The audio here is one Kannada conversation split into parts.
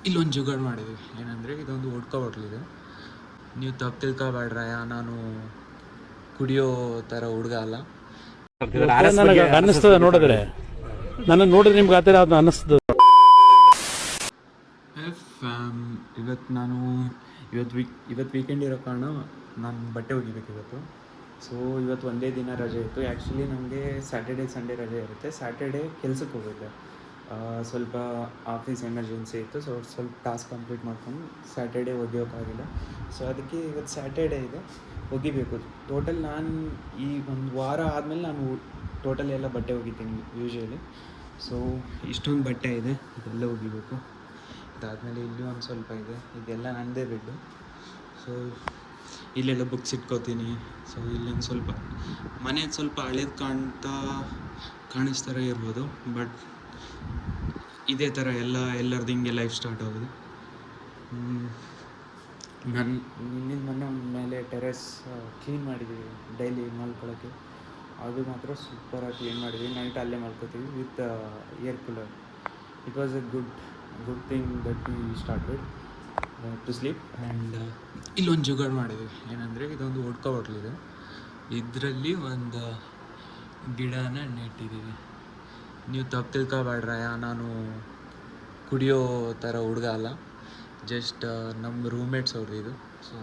ಇಲ್ಲೊಂದು ಜುಗಾಡ್ ಮಾಡಿದ್ವಿ. ಏನಂದರೆ ಇದೊಂದು ವೋಡ್ಕಾ ಹೋಟ್ಲಿದೆ. ನೀವು ತಪ್ಪು ತಿಳ್ಕೊಬೇಡ್ರಯ್ಯ, ನಾನು ಕುಡಿಯೋ ಥರ ಹುಡುಗ ಅಲ್ಲ. ನನಗೆ ಅನ್ನಿಸ್ತದೆ ನೋಡಿದ್ರೆ, ನನ್ನ ನೋಡಿದ್ರೆ ನಿಮ್ಗೆ ಆ ಥರ ಅದು ಅನ್ನಿಸ್ತದೆ. ಇವತ್ತು ವೀಕೆಂಡ್ ಇರೋ ಕಾರಣ ನಾನು ಬಟ್ಟೆ ಒಗಿಬೇಕು ಇವತ್ತು. ಸೊ ಇವತ್ತು ಒಂದೇ ದಿನ ರಜೆ ಇತ್ತು. ಆ್ಯಕ್ಚುಲಿ ನಮಗೆ ಸ್ಯಾಟರ್ಡೇ ಸಂಡೇ ರಜೆ ಇರುತ್ತೆ. ಸ್ಯಾಟರ್ಡೇ ಕೆಲ್ಸಕ್ಕೆ ಹೋಗಿದ್ದೆ, ಸ್ವಲ್ಪ ಆಫೀಸ್ ಎಮರ್ಜೆನ್ಸಿ ಇತ್ತು. ಸೊ ಸ್ವಲ್ಪ ಟಾಸ್ಕ್ ಕಂಪ್ಲೀಟ್ ಮಾಡ್ಕೊಂಡು ಸ್ಯಾಟರ್ಡೇ ಒಗೆಯೋಕ್ಕಾಗಿಲ್ಲ. ಸೊ ಅದಕ್ಕೆ ಇವತ್ತು ಸ್ಯಾಟರ್ಡೇ ಇದೆ, ಒಗಿಬೇಕು. ಟೋಟಲ್ ನಾನು ಈ ಒಂದು ವಾರ ಆದಮೇಲೆ ನಾನು ಟೋಟಲ್ ಎಲ್ಲ ಬಟ್ಟೆ ಒಗಿತೀನಿ ಯೂಶ್ವಲಿ. ಸೊ ಇಷ್ಟೊಂದು ಬಟ್ಟೆ ಇದೆ, ಇದೆಲ್ಲ ಒಗಿಬೇಕು. ಅದಾದಮೇಲೆ ಇಲ್ಲಿ ಒಂದು ಸ್ವಲ್ಪ ಇದೆ, ಇದೆಲ್ಲ ನನ್ನದೇ ಬೆಡ್ಡು. ಸೊ ಇಲ್ಲೆಲ್ಲ ಬುಕ್ಸ್ ಇಟ್ಕೋತೀನಿ. ಸೊ ಇಲ್ಲೊಂದು ಸ್ವಲ್ಪ ಮನೆ ಸ್ವಲ್ಪ ಹಳೇದು ಕಾಣಿಸ್ತಾರ ಇರ್ಬೋದು, ಬಟ್ ಇದೇ ಥರ ಎಲ್ಲರದ್ದು ಹಿಂಗೆ ಲೈಫ್ ಸ್ಟಾರ್ಟ್ ಆಗೋದು. ನಿನ್ನಿಂದ ಮೊನ್ನೆ ಮೇಲೆ ಟೆರೆಸ್ ಕ್ಲೀನ್ ಮಾಡಿದ್ದೀವಿ ಡೈಲಿ ಮಲ್ಕೊಳ್ಳೋಕ್ಕೆ. ಅದು ಮಾತ್ರ ಸೂಪರಾಗಿ ಕ್ಲೀನ್ ಮಾಡಿದ್ವಿ. ನೈಟ್ ಅಲ್ಲೇ ಮಲ್ಕೋತೀವಿ with air cooler. It was a good thing that we started to sleep. And ಇಲ್ಲೊಂದು ಜುಗಾಡ್ ಮಾಡಿದ್ವಿ. ಏನಂದರೆ ಇದೊಂದು ವೋಡ್ಕಾ ಹೋಟ್ಲಿದೆ. ಇದರಲ್ಲಿ ಒಂದು ಗಿಡನ ನೆಟ್ಟಿದ್ದೀವಿ. ನೀವು ತಪ್ಪು ತಿಳ್ಕೊಬೇಡ್ರಯ್ಯ, ನಾನು ಕುಡಿಯೋ ಥರ ಹುಡುಗ ಅಲ್ಲ. ಜಸ್ಟ್ ನಮ್ಮ ರೂಮ್ಮೇಟ್ಸ್ ಅವ್ರದ್ದು ಇದು. ಸೊ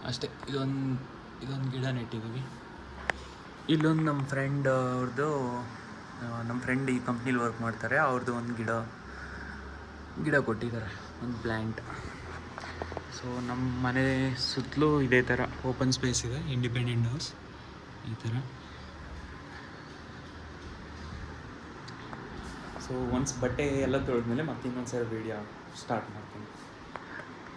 ಅಷ್ಟೇ. ಇದೊಂದು ಗಿಡ ನೆಟ್ಟಿದ್ದೀವಿ. ಇಲ್ಲೊಂದು ನಮ್ಮ ಫ್ರೆಂಡ್ ಅವ್ರದ್ದು, ನಮ್ಮ ಫ್ರೆಂಡ್ ಈ ಕಂಪ್ನೀಲಿ ವರ್ಕ್ ಮಾಡ್ತಾರೆ, ಅವ್ರದ್ದು ಒಂದು ಗಿಡ ಕೊಟ್ಟಿದ್ದಾರೆ, ಒಂದು ಪ್ಲ್ಯಾಂಟ್. ಸೊ ನಮ್ಮ ಮನೆ ಸುತ್ತಲೂ ಇದೇ ಥರ ಓಪನ್ ಸ್ಪೇಸ್ ಇದೆ, ಇಂಡಿಪೆಂಡೆಂಟ್ ಹೌಸ್ ಈ ಥರ. ಸೊ ಒನ್ಸ್ ಬಟ್ಟೆ ಎಲ್ಲ ತೊಳೆದ್ಮೇಲೆ ಮತ್ತೆ ಇನ್ನೊಂದು ಸಲ ವೀಡಿಯೋ ಸ್ಟಾರ್ಟ್ ಮಾಡ್ತೀನಿ.